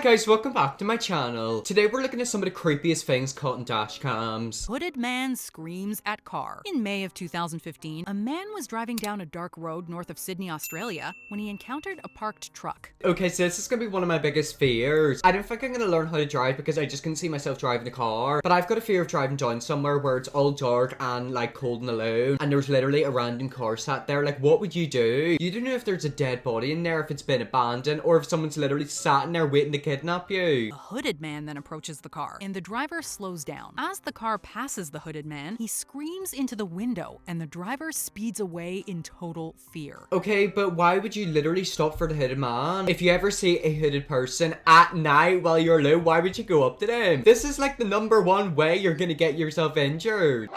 guys, welcome back to my channel. Today we're looking at some of the creepiest things caught in dash cams. Hooded man screams at car. In May of 2015, a man was driving down a dark road north of Sydney, Australia, when he encountered a parked truck. Okay, so this is gonna be one of my biggest fears. I don't think I'm gonna learn how to drive because I just couldn't see myself driving a car. But I've got a fear of driving down somewhere where it's all dark and like cold and alone, and there's literally a random car sat there. Like, what would you do? You don't know if there's a dead body in there, if it's been abandoned, or if someone's literally sat in there waiting to kidnap you. A hooded man then approaches the car, and the driver slows down. As the car passes the hooded man, he screams into the window, and the driver speeds away in total fear. Okay, but why would you literally stop for the hooded man? If you ever see a hooded person at night while you're alone, why would you go up to them? This is like the #1 way you're gonna get yourself injured.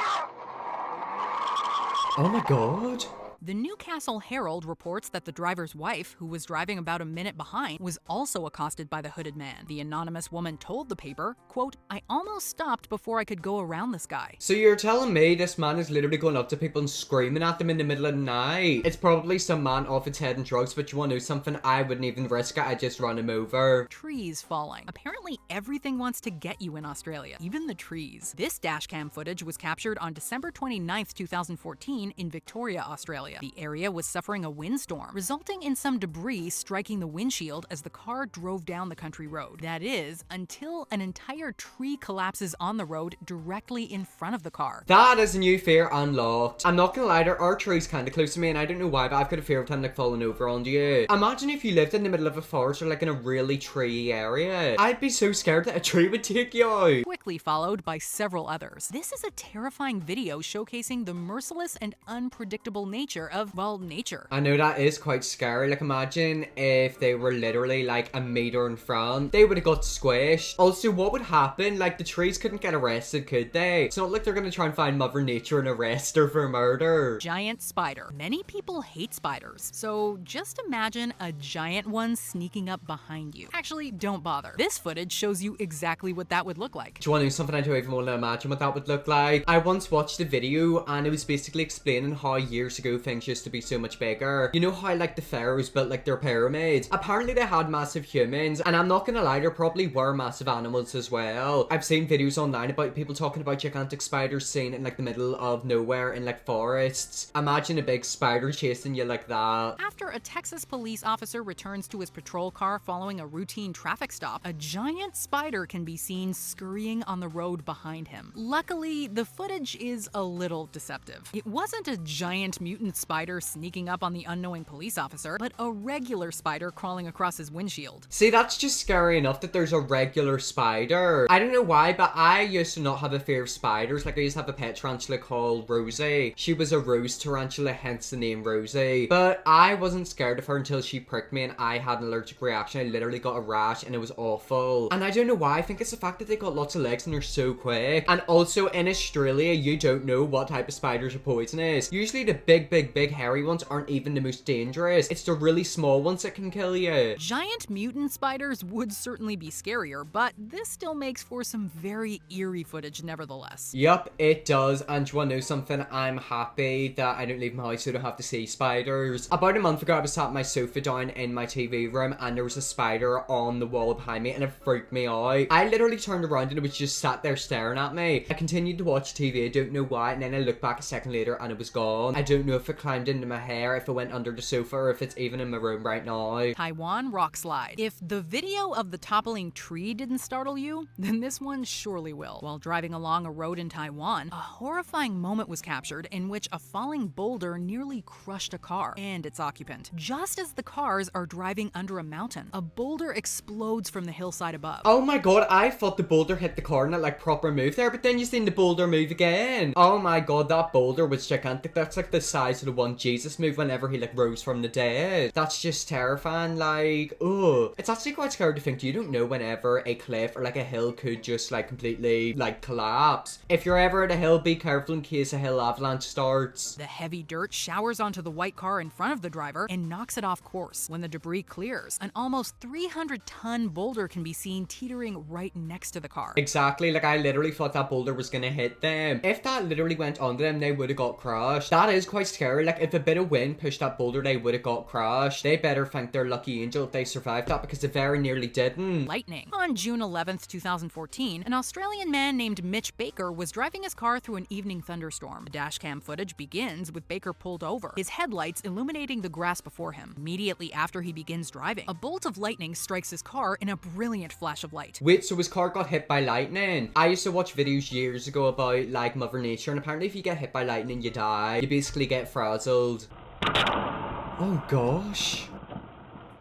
Oh my god. The Newcastle Herald reports that the driver's wife, who was driving about a minute behind, was also accosted by the hooded man. The anonymous woman told the paper, quote, "I almost stopped before I could go around this guy." So you're telling me this man is literally going up to people and screaming at them in the middle of the night? It's probably some man off his head and drugs, but you wanna know something? I wouldn't even risk it, I'd just run him over. Trees falling. Apparently everything wants to get you in Australia, even the trees. This dashcam footage was captured on December 29th, 2014 in Victoria, Australia. The area was suffering a windstorm, resulting in some debris striking the windshield as the car drove down the country road. That is, until an entire tree collapses on the road directly in front of the car. That is a new fear unlocked. I'm not gonna lie, there are trees kinda close to me and I don't know why, but I've got a fear of them like falling over onto you. Imagine if you lived in the middle of a forest or like in a really tree area. I'd be so scared that a tree would take you out. Quickly followed by several others. This is a terrifying video showcasing the merciless and unpredictable nature of, well, nature. I know that is quite scary. Like, imagine if they were literally like a meter in front. They would have got squished. Also, what would happen? Like, the trees couldn't get arrested, could they? It's not like they're gonna try and find Mother Nature and arrest her for murder. Giant spider. Many people hate spiders, so just imagine a giant one sneaking up behind you. Actually, don't bother. This footage shows you exactly what that would look like. Do you want to know something? I don't even want to imagine what that would look like. I once watched a video and it was basically explaining how years ago things used to be so much bigger. You know how like the pharaohs built like their pyramids? Apparently they had massive humans, and I'm not gonna lie, there probably were massive animals as well. I've seen videos online about people talking about gigantic spiders seen in like the middle of nowhere in like forests. Imagine a big spider chasing you like that. After a Texas police officer returns to his patrol car following a routine traffic stop, a giant spider can be seen scurrying on the road behind him. Luckily, the footage is a little deceptive. It wasn't a giant mutant spider sneaking up on the unknowing police officer, but a regular spider crawling across his windshield. See, that's just scary enough that there's a regular spider. I don't know why, but I used to not have a fear of spiders. Like, I used to have a pet tarantula called Rosie. She was a rose tarantula, hence the name Rosie. But I wasn't scared of her until she pricked me and I had an allergic reaction. I literally got a rash and it was awful. And I don't know why. I think it's the fact that they got lots of legs and they're so quick. And also in Australia, you don't know what type of spiders are poisonous. Usually the big hairy ones aren't even the most dangerous. It's the really small ones that can kill you. Giant mutant spiders would certainly be scarier, but this still makes for some very eerie footage nevertheless. Yup, it does. And do you want to know something? I'm happy that I don't leave my house so I don't have to see spiders. About a month ago, I was sat on my sofa down in my TV room and there was a spider on the wall behind me and it freaked me out. I literally turned around and it was just sat there staring at me. I continued to watch TV, I don't know why, and then I looked back a second later and it was gone. I don't know if it climbed into my hair, if it went under the sofa, or if it's even in my room right now. Taiwan rockslide. If the video of the toppling tree didn't startle you, then this one surely will. While driving along a road in Taiwan, a horrifying moment was captured in which a falling boulder nearly crushed a car and its occupant. Just as the cars are driving under a mountain, a boulder explodes from the hillside above. Oh my god, I thought the boulder hit the car and it like proper moved there, but then you seen the boulder move again. Oh my god, that boulder was gigantic. That's like the size of the one Jesus moved whenever he like rose from the dead. That's just terrifying. Like, ugh. It's actually quite scary to think you don't know whenever a cliff or like a hill could just like completely like collapse. If you're ever at a hill, be careful in case a hill avalanche starts. The heavy dirt showers onto the white car in front of the driver and knocks it off course. When the debris clears, an almost 300-ton boulder can be seen seen teetering right next to the car. Exactly, like I literally thought that boulder was gonna hit them. If that literally went under them, they would have got crushed. That is quite scary. Like if a bit of wind pushed that boulder, they would have got crushed. They better thank their lucky angel if they survived that, because they very nearly didn't. Lightning. On June 11th, 2014, an Australian man named Mitch Baker was driving his car through an evening thunderstorm. The dashcam footage begins with Baker pulled over, his headlights illuminating the grass before him. Immediately after he begins driving, a bolt of lightning strikes his car in a brilliant flash of light. Wait, so his car got hit by lightning? I used to watch videos years ago about like Mother Nature, and apparently if you get hit by lightning, you die. You basically get frazzled. Oh gosh.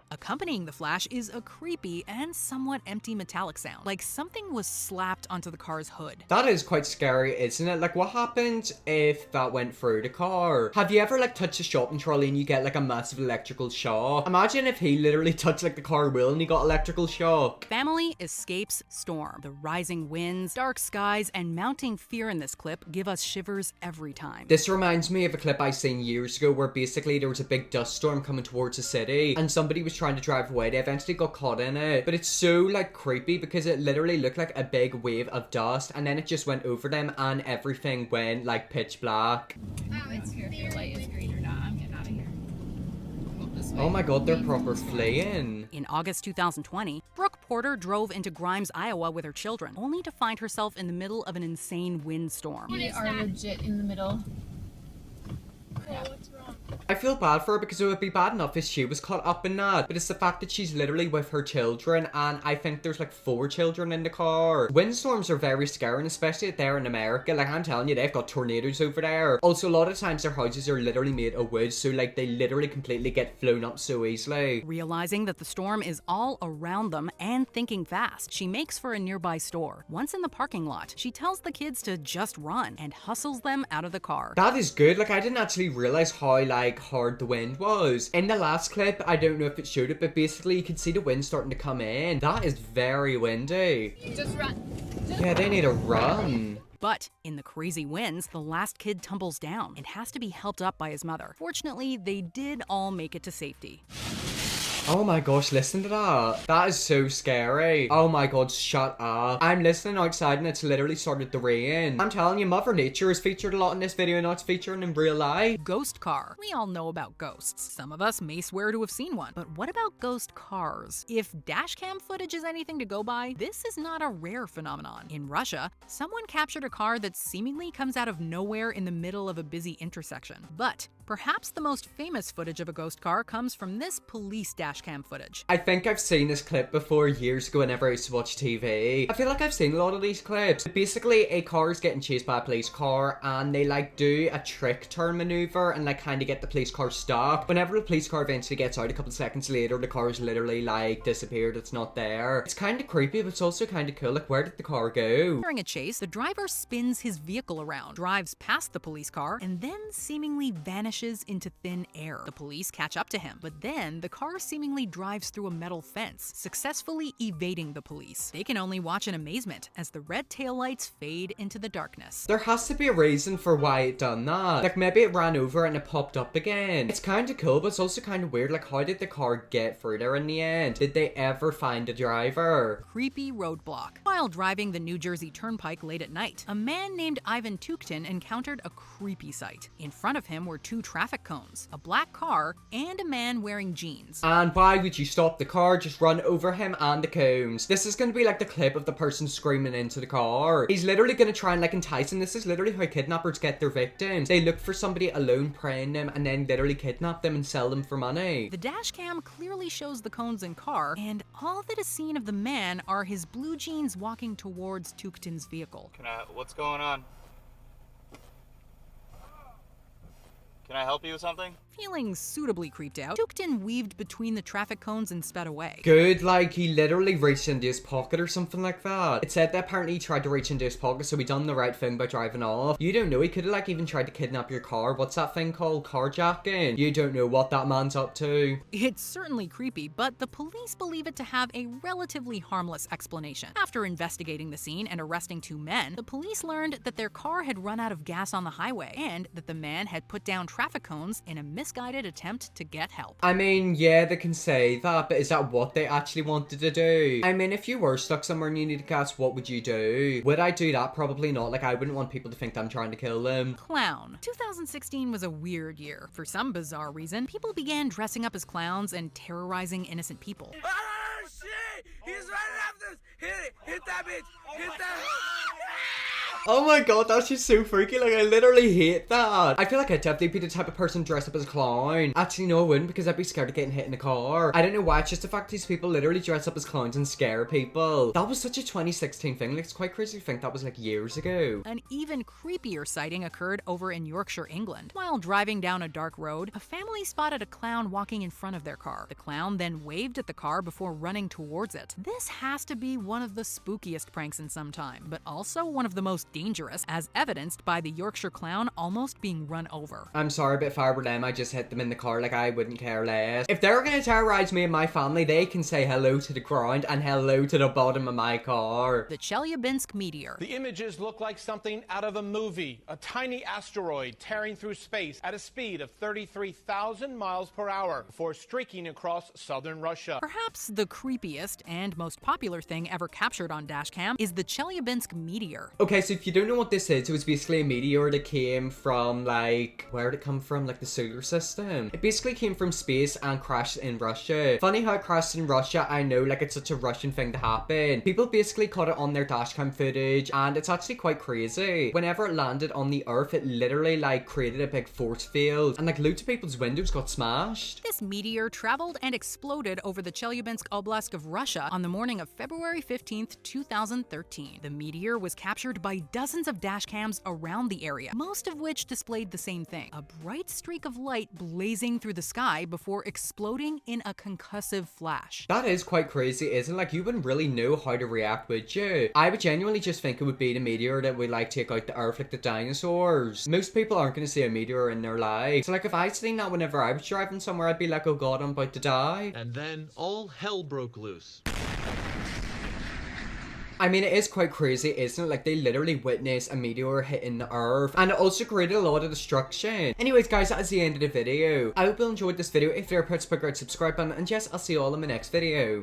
Accompanying the flash is a creepy and somewhat empty metallic sound, like something was slapped onto the car's hood. That is quite scary, isn't it? Like, what happens if that went through the car? Have you ever, like, touched a shopping trolley and you get, like, a massive electrical shock? Imagine if he literally touched, like, the car wheel and he got electrical shock. Family escapes storm. The rising winds, dark skies, and mounting fear in this clip give us shivers every time. This reminds me of a clip I seen years ago where basically there was a big dust storm coming towards the city and somebody was trying to drive away. They eventually got caught in it, but it's so like creepy because it literally looked like a big wave of dust and then it just went over them and everything went like pitch black. It's here. If the light is green or not, I'm getting out of here. Oh my god, they're proper fleeing. In August 2020, Brooke Porter drove into Grimes, Iowa with her children, only to find herself in the middle of an insane windstorm. We are legit in the middle. What's wrong? I feel bad for her because it would be bad enough if she was caught up in that, but it's the fact that she's literally with her children, and I think there's like 4 children in the car. Windstorms are very scary, and especially there in America. Like I'm telling you, they've got tornadoes over there. Also, a lot of times their houses are literally made of wood, so like they literally completely get flown up so easily. Realizing that the storm is all around them and thinking fast, she makes for a nearby store. Once in the parking lot, she tells the kids to just run and hustles them out of the car. That is good. Like I didn't actually realize how like hard the wind was. In the last clip, I don't know if it showed it, but basically you can see the wind starting to come in. That is very windy. Just run. Yeah, they need to run. But in the crazy winds, the last kid tumbles down and has to be helped up by his mother. Fortunately, they did all make it to safety. Oh my gosh, listen to that. That is so scary. Oh my god, shut up. I'm listening outside and it's literally started to rain. I'm telling you, Mother Nature is featured a lot in this video, now it's featuring in real life. Ghost car. We all know about ghosts. Some of us may swear to have seen one. But what about ghost cars? If dashcam footage is anything to go by, this is not a rare phenomenon. In Russia, someone captured a car that seemingly comes out of nowhere in the middle of a busy intersection. But perhaps the most famous footage of a ghost car comes from this police dashcam footage. I think I've seen this clip before years ago whenever I used to watch TV. I feel like I've seen a lot of these clips. Basically, a car is getting chased by a police car and they like do a trick turn maneuver and like kind of get the police car stuck. Whenever the police car eventually gets out, a couple seconds later, the car is literally like disappeared. It's not there. It's kind of creepy, but it's also kind of cool. Like, where did the car go? During a chase, the driver spins his vehicle around, drives past the police car, and then seemingly vanishes into thin air. The police catch up to him, but then the car seemingly drives through a metal fence, successfully evading the police. They can only watch in amazement as the red taillights fade into the darkness. There has to be a reason for why it done that. Like maybe it ran over and it popped up again. It's kind of cool, but it's also kind of weird. Like, how did the car get through there in the end? Did they ever find a driver? Creepy roadblock. While driving the New Jersey Turnpike late at night, a man named Ivan Tuktin encountered a creepy sight. In front of him were 2 traffic cones, a black car, and a man wearing jeans. And why would you stop the car? Just run over him and the cones. This is going to be like the clip of the person screaming into the car. He's literally going to try and like entice him. This is literally how kidnappers get their victims. They look for somebody alone, preying them, and then literally kidnap them and sell them for money. The dash cam clearly shows the cones and car, and all that is seen of the man are his blue jeans walking towards Tuktin's vehicle. What's going on? Can I help you with something? Feeling suitably creeped out, Tuktin weaved between the traffic cones and sped away. Good, like he literally reached into his pocket or something like that. It said that apparently he tried to reach into his pocket, so he done the right thing by driving off. You don't know, he could have like even tried to kidnap your car. What's that thing called? Carjacking? You don't know what that man's up to. It's certainly creepy, but the police believe it to have a relatively harmless explanation. After investigating the scene and arresting 2 men, the police learned that their car had run out of gas on the highway and that the man had put down traffic cones in a misguided attempt to get help. I mean, yeah, they can say that, but is that what they actually wanted to do? I mean, if you were stuck somewhere and you need to catch, what would you do? Would I do that? Probably not. Like, I wouldn't want people to think that I'm trying to kill them. Clown. 2016 was a weird year. For some bizarre reason, people began dressing up as clowns and terrorizing innocent people. Oh shit! He's running after us! Hit it! Hit that bitch! Hit that! Oh my god, that's just so freaky. Like, I literally hate that. I feel like I'd definitely be the type of person dressed up as a clown. Actually, no, I wouldn't, because I'd be scared of getting hit in a car. I don't know why, it's just the fact these people literally dress up as clowns and scare people. That was such a 2016 thing. Like, it's quite crazy to think that was like years ago. An even creepier sighting occurred over in Yorkshire, England. While driving down a dark road, a family spotted a clown walking in front of their car. The clown then waved at the car before running towards it. This has to be one of the spookiest pranks in some time, but also one of the most dangerous, as evidenced by the Yorkshire clown almost being run over. I'm sorry, but if I were them, I just hit them in the car. Like, I wouldn't care less. If they're gonna terrorize me and my family, they can say hello to the ground and hello to the bottom of my car. The Chelyabinsk meteor. The images look like something out of a movie. A tiny asteroid tearing through space at a speed of 33,000 miles per hour before streaking across southern Russia. Perhaps the creepiest and most popular thing ever captured on dashcam is the Chelyabinsk meteor. Okay, so if you don't know what this is, it was basically a meteor that came from, like, where did it come from? Like, the solar system. It basically came from space and crashed in Russia. Funny how it crashed in Russia. I know, like, it's such a Russian thing to happen. People basically caught it on their dashcam footage, and it's actually quite crazy. Whenever it landed on the earth, it literally, like, created a big force field, and, like, loads of people's windows got smashed. This meteor traveled and exploded over the Chelyabinsk Oblast of Russia on the morning of February 15th, 2013. The meteor was captured by dozens of dashcams around the area, most of which displayed the same thing: a bright streak of light blazing through the sky before exploding in a concussive flash. That is quite crazy, isn't it? Like, you wouldn't really know how to react, would you? I would genuinely just think it would be the meteor that would, like, take out the earth like the dinosaurs. Most people aren't going to see a meteor in their life. So, like, if I'd seen that whenever I was driving somewhere, I'd be like, oh god, I'm about to die. And then all hell broke loose. I mean, it is quite crazy, isn't it? Like, they literally witnessed a meteor hitting the earth, and it also created a lot of destruction. Anyways, guys, that is the end of the video. I hope you enjoyed this video. If you're a subscribe button, and yes, I'll see you all in my next video.